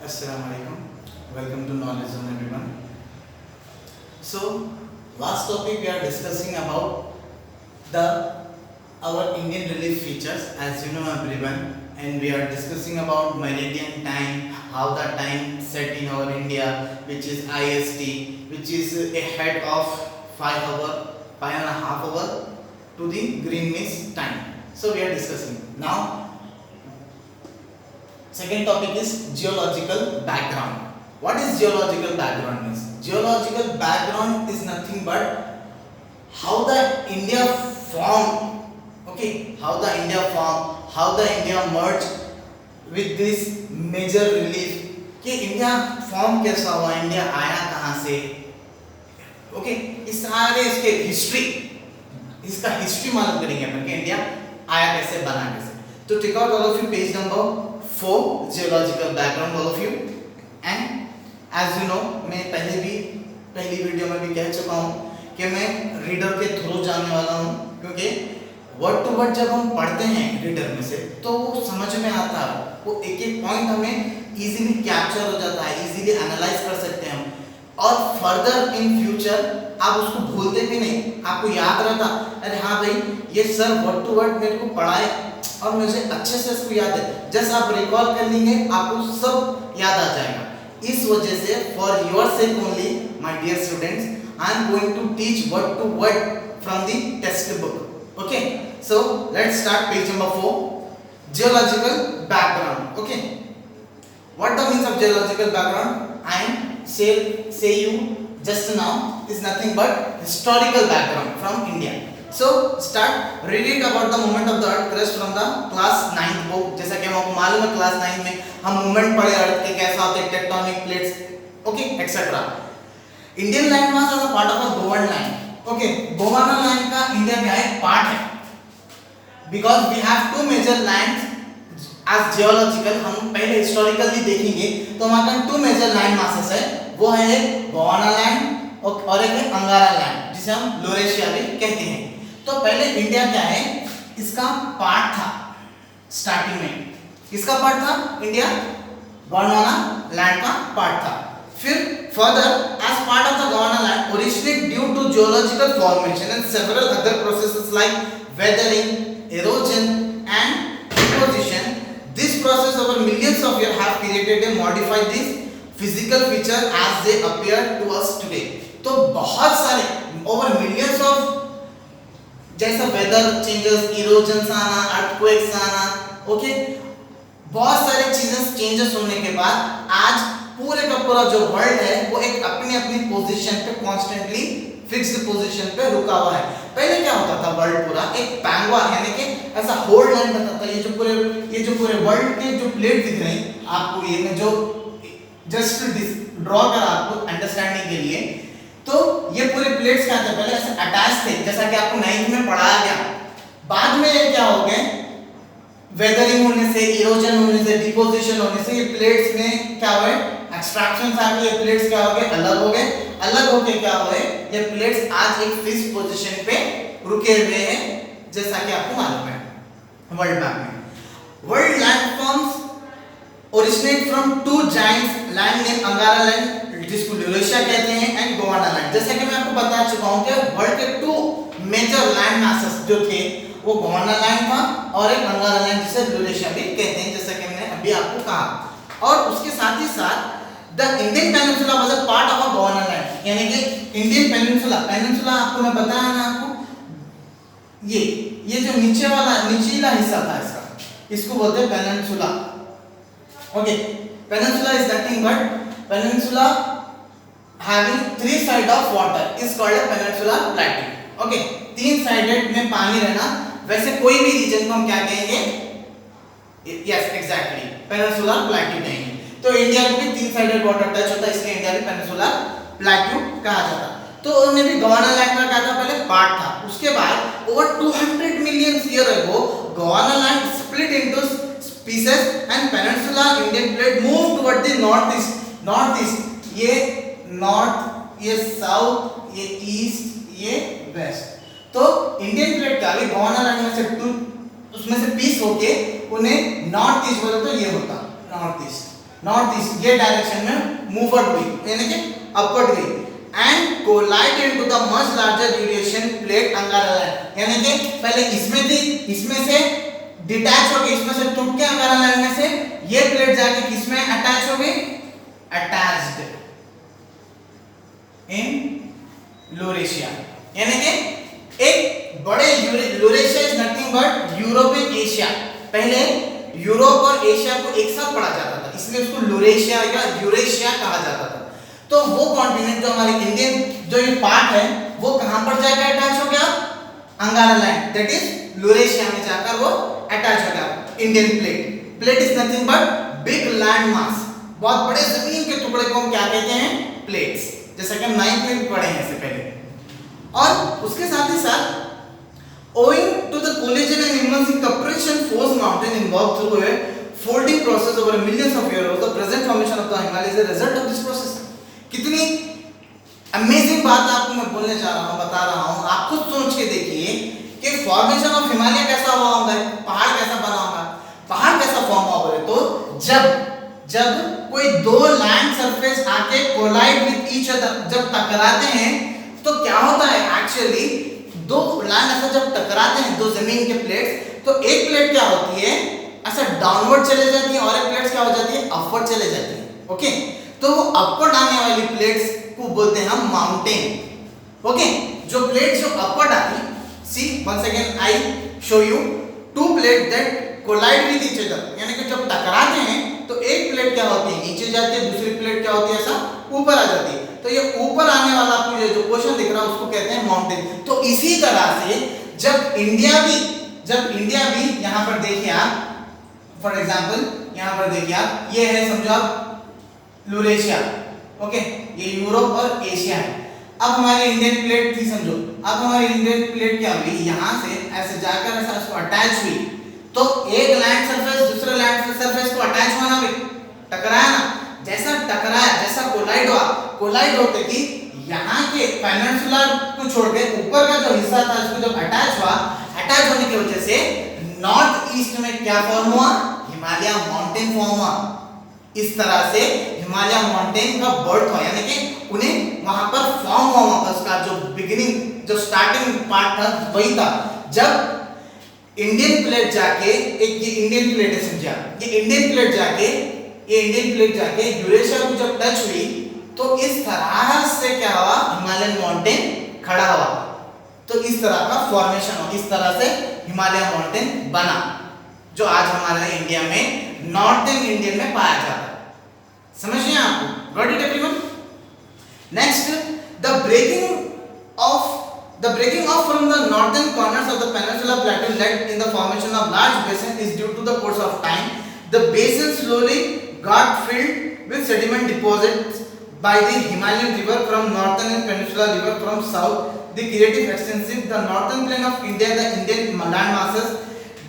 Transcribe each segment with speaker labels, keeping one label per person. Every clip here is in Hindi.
Speaker 1: Assalamualaikum. Welcome to Knowledge Zone, everyone. So, last topic we are discussing about the our Indian relief features, as you know everyone, and we are discussing about meridian time, how the time set in our India, which is IST, which is ahead of 5 hour, 5.5 hour to the Greenwich time. So we are discussing now. Second topic is geological background. What is geological background means? Geological background is nothing but how the India formed. Okay, how the India formed, how the India merged with this major relief. कि इंडिया फॉर्म कैसा हुआ, इंडिया आया कहाँ से. ओके, इस सारे इसके हिस्ट्री, इसका हिस्ट्री मालूम करेंगे अपन कि इंडिया आया कैसे, बना कैसे. तो take out all of you page number 4 geological background all of you. And as you know, मैं पहली वीडियो में भी कह चुका हूँ कि मैं रीडर के थ्रू जाने वाला हूँ, क्योंकि वर्ड टू वर्ड जब हम पढ़ते हैं रीडर में से तो वो समझ में आता है, वो एक एक पॉइंट हमें इजीली कैप्चर हो जाता है, इजीली एनालाइज कर सकते हैं हम, और फर्दर इन फ्यूचर आप उसको भूलते भी नहीं, आपको याद रहता, अरे हाँ भाई ये सर वर्ड टू वर्ड मेरे को पढ़ाए और मुझे अच्छे से इसको याद है. जस्ट आप रिकॉल कर लेंगे, आपको सब याद आ जाएगा. इस वजह से for your sake only my dear students, I am going to teach word to word from the textbook. Okay, so let's start page number 4, geological background. Okay, what the means of geological background? I am say you just now is nothing but historical background from India. So start read it about the movement of the earth crust from the class 9th book. जैसा कि हमको मालूम है क्लास 9 में हम मूवमेंट पढ़े अर्थ के कैसा होते हैं, tectonic plates, okay etcetera. Indian land mass as a part of a government. Okay, Gondwana land का इंडिया का एक पार्ट है, because we have two major lands as geological. हम पहले हिस्टोरिकली देखेंगे तो हमारे पास 2 मेजर लैंड मासेस है, वो है एक गोवाना लैंड और एक है अंगारा लैंड, जिसे हम लोरेशिया भी कहते हैं. तो पहले इंडिया क्या है, इसका पार्ट था स्टार्टिंग में. किसका पार्ट था? इंडिया गोंडवाना लैंड का पार्ट था. फिर further as part of the Gondwana land originated due to geological formation and several other processes like weathering, erosion and deposition. This process over millions of years have created and modified these physical feature as they appear to us today. तो बहुत सारे over millions of जैसा weather changes, erosions आना, earthquakes आना, ओके, बहुत सारे चीजें चेंजेस होने के बाद आज पूरे का पूरा जो वर्ल्ड है वो एक अपनी अपनी पोजीशन पे कॉन्स्टेंटली फिक्स्ड पोजीशन पे रुका हुआ है. पहले क्या होता था, वर्ल्ड पूरा एक पैंगवा यानी कि ऐसा होल लाइन बनता था. ये जो पूरे वर्ल्ड के जो प्लेट दिख रही आपको, ये मैं जो जस्ट ड्रॉ कर आपको अंडरस्टैंडिंग के लिए, तो ये पूरे प्लेट्स क्या थे, पहले ऐसे अटैच थे, जैसा कि आपको 9th में पढ़ाया गया. बाद में ये क्या हो गए, वेदरिंग होने से, इरोजन होने से, डिपोजिशन होने से ये प्लेट्स में क्या हुए, एक्सट्रैक्शंस आ गए, ये प्लेट्स क्या हो गए, अलग हो गए. अलग होके क्या हुए, ये प्लेट्स आज एक फिक्स्ड पोजीशन पे रुके हुए हैं, जैसा कि आपको मालूम है. वर्ल्ड मैप में world landforms originate from 2 giants land name अंगारा लैंड, जिसको लोरेशिया कहते हैं, एंड गोवाना लैंड. जैसा कि मैं आपको बता चुका हूं कि वर्ल्ड के 2 मेजर लैंड मासेस जो थे वो गोवाना लैंड था और एक अंगारा लैंड, जिसे लोरेशिया भी कहते हैं, जैसा कि मैंने अभी आपको कहा. और उसके साथ ही साथ the Indian peninsula was a part of a Gondwana land, यानी कि इंडियन पेनिनसुला आपको मैं बताया ना आपको, ये जो निचला हिस्सा था इसका, इसको बोलते हैं peninsula. Okay, peninsula is nothing but peninsula having 3 side of water is called a peninsula प्लेटू. Okay, 3 sided में पानी रहना, वैसे कोई भी रीजन को हम क्या कहेंगे, यस एग्जैक्टली पेनिनसुला प्लेटू कहेंगे. तो इंडिया को भी 3 साइडेड वाटर टच होता है, इसलिए इंडिया भी पेनिनसुला प्लेटू कहा जाता. तो उन्हें भी गोवाना लैंड का क्या था, पहले पार्ट था. उसके बाद over 200 million year ago Gondwana land split into pieces and peninsula Indian plate move toward the north east. ये नॉर्थ, ये साउथ, ये ईस्ट, ये वेस्ट. तो इंडियन प्लेट का भी गोवाना लैंड में से 2 उसमें से पीस होके उन्हें नॉर्थ ईस्ट बोले तो ये होता नॉर्थ ईस्ट. नॉर्थ ईस्ट ये डायरेक्शन में मूववर्ड हुई यानी कि अपवर्ड गई and collided to the much larger duration plate Angara land, यानी कि पहले इसमें थी, इसमें से डिटैच हो गई, इसमें से टूट के अंगारा लैंड में से ये प्लेट जाके किसमें अटैच हो गई, अटैच्ड इन यूरेशिया, यानी कि एक बड़े Eurasia is nothing but Europe and Asia. पहले यूरोप और एशिया को एक साथ पढ़ा जाता था, इसलिए उसको यूरेशिया या यूरेशिया कहा जाता था। तो वो कॉन्टिनेंट जो हमारे इंडियन जो ये पार्ट है वो कहां पर जाकर अटैच हो गया, अंगारा लैंड, दैट इज यूरेशिया में जाकर वो अटैच हो गया। Indian plate, plate is nothing but big land mass, बहुत बड़े जमीन के टुकड़े को हम क्या कहते हैं, प्लेट्स, जैसा कि हम 9th में भी पढ़े हैं इससे पहले। और उसके साथ ही साथ owing to the collision and immense compression force mountain involved through a folding process over millions of years, the present formation of the Himalayas is a result of this process। कितनी अमेजिंग बात आपको मैं बोलने जा रहा हूँ, बता रहा हूँ, आप खुद सोच के देखिए कि फॉर्मेशन ऑफ हिमालय कैसा हुआ होगा, पहाड़ कैसा बना होगा, पहाड़ कैसा फॉर्म हुआ होगा। तो जब कोई दो लैंड सरफेस आके कोलाइड विद ईच अदर, जब टकराते हैं तो क्या होता है, एक्चुअली दो लैंड ऐसा जब टकराते हैं दो जमीन के प्लेट्स, तो एक प्लेट क्या होती है ऐसा डाउनवर्ड चले जाती है और एक प्लेट क्या हो जाती है, अपवर्ड चले जाती है। ओके, तो वो अपवर्ड आने वाली प्लेट्स को बोलते हैं हम माउंटेन। ओके, जो प्लेट जो अपवर्ड आती, see once again I show you two plate that collide with each other, यानी कि जब टकराते हैं तो एक प्लेट क्या होती है नीचे जाती है, दूसरी प्लेट क्या होती है ऐसा ऊपर आ जाती है। तो ये ऊपर आने वाला आपको ये जो पोर्शन दिख रहा है उसको कहते हैं माउंटेन। तो इसी तरह से जब इंडिया भी यहाँ पर देखिए आप, फॉर एग्जांपल यहाँ पर देखिए आप, ये है समझो आप यूरेशिया, ओके, ये यूरोप और एशिया है। अब हमारी इंडियन प्लेट थी समझो, अब हमारी इंडियन प्लेट क्या हुई, यहाँ से ऐसे जाकर ऐसा उसको अटैच हुई, तो एक लैंड सरफेस दूसरे लैंड सरफेस को अटैच हुआ ना, टकराया ना, जैसा टकराया, जैसा कोलाइड होते कि यहाँ के पेनिनसुलर को छोड़ के ऊपर का जो हिस्सा था उसको जब अटैच होने की वजह से नॉर्थ ईस्ट में क्या फॉर्म हुआ, हिमालय माउंटेन फॉर्म हुआ। इस तरह से हिमालय माउंटेन का बर्थ हुआ, यानी कि उन्हें वहां पर फॉर्म हुआ, वहां पर उसका जो बिगिनिंग जो स्टार्टिंग पार्ट था वही था। जब इंडियन प्लेट जाके एक ये इंडियन प्लेट है समझा, ये इंडियन प्लेट जाके यूरेशिया को जब टच हुई तो इस तरह से क्या हुआ, हिमालयन माउंटेन खड़ा हुआ। तो इस तरह का फॉर्मेशन हो, इस तरह से हिमालय माउंटेन बना जो आज हमारे इंडिया में नॉर्थर्न इंडियन में पाया जाता है। समझिए आपको, got it everyone. Next, the breaking off from the northern corners of the peninsula plateau led in the formation of large basin is due to the course of time. The basin slowly got filled with sediment deposits by the Himalayan river from northern and Peninsula river from south. The creative extensive, the northern plain of India, the Indian land masses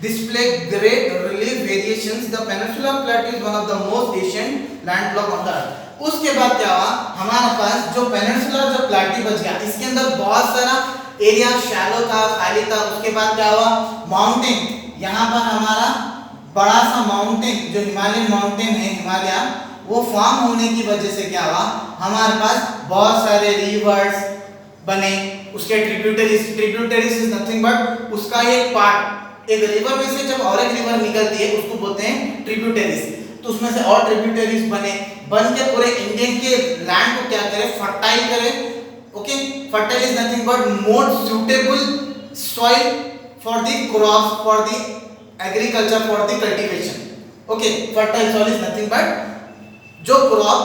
Speaker 1: display great relief variations. The Peninsula plateau is one of the most ancient land block on the earth. उसके बाद क्या हुआ, हमारे पास जो पेनिनसुला जो प्लेटू बच गया, इसके अंदर बहुत सारा एरिया शैलो था, खाली था। उसके बाद क्या हुआ, माउंटेन, यहाँ पर हमारा बड़ा सा माउंटेन जो हिमालयन माउंटेन है हिमालय, वो फॉर्म होने की वजह से क्या हुआ, हमारे पास बहुत सारे रिवर्स बने, उसके ट्रिब्यूटरीज इज नथिंग बट उसका एक पार्ट, एक रिवर में से जब और एक रिवर निकलती है उसको बोलते हैं ट्रिब्यूटरीज। तो उसमें से और ट्रिब्यूटरीज बन के पूरे इंडियन के लैंड को क्या करे, फर्टाइल करे। Okay, fertile is nothing but more suitable soil for the crops, for the agriculture, for the cultivation. Okay, fertile soil is nothing but जो क्रॉप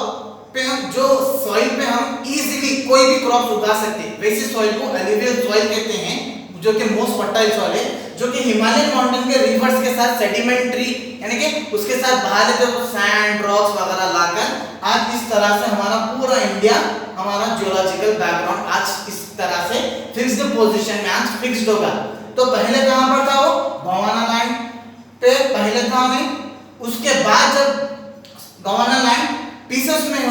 Speaker 1: पे हम, जो सॉइल पे हम इजीली कोई भी क्रॉप उगा सकते हैं, वैसे सॉइल को एलुवियल सॉइल कहते हैं, जो कि मोस्ट फर्टाइल सॉइल है, जो कि हिमालयन माउंटेन के रिवर्स के साथ सेडिमेंट्री यानी कि उसके साथ बाहर से सैंड रॉक्स वगैरह लाकर आज इस तरह से हमारा पूरा इंडिया, हमारा जियोलॉजिकल बैकग्राउंड आज इस तरह से फिक्स्ड पोजीशन में आज फिक्स्ड होगा। तो पहले कहां पर था वो, गोवाना लैंड पे पहले था नहीं, उसके बाद जब गोवाना लैंड पीसेस में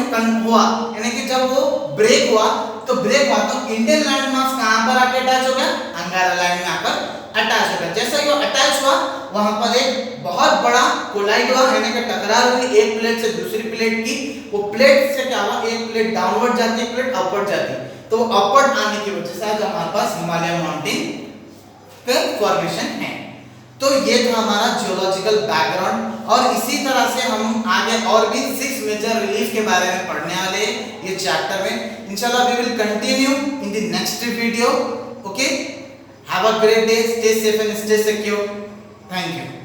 Speaker 1: हुआ, यानी कि जब वो ब्रेक हुआ तो इंडियन लैंड मास कहां पर आके अटैच हो गया, अंगारा लैंड में आकर अटैच होगा। जैसा कि वो अटैच हुआ वहां पर एक बहुत बड़ा कोलाइड हुआ, यानी कि टकरार हुई एक प्लेट से दूसरी प्लेट की। वो प्लेट से क्या हुआ, एक प्लेट डाउनवर्ड जाती है, एक प्लेट अपवर्ड जाती है। तो अपवर्ड आने की वजह से आज हमारे पास हिमालय माउंटेन का फॉर्मेशन है। तो ये था हमारा जियोलॉजिकल बैकग्राउंड, और इसी तरह से हम आगे और भी 6 मेजर रिलीफ के बारे में पढ़ने वाले हैं ये चैप्टर में। इंशाल्लाह we will continue in the next video. Okay, have a great day, stay safe and stay secure. Thank you.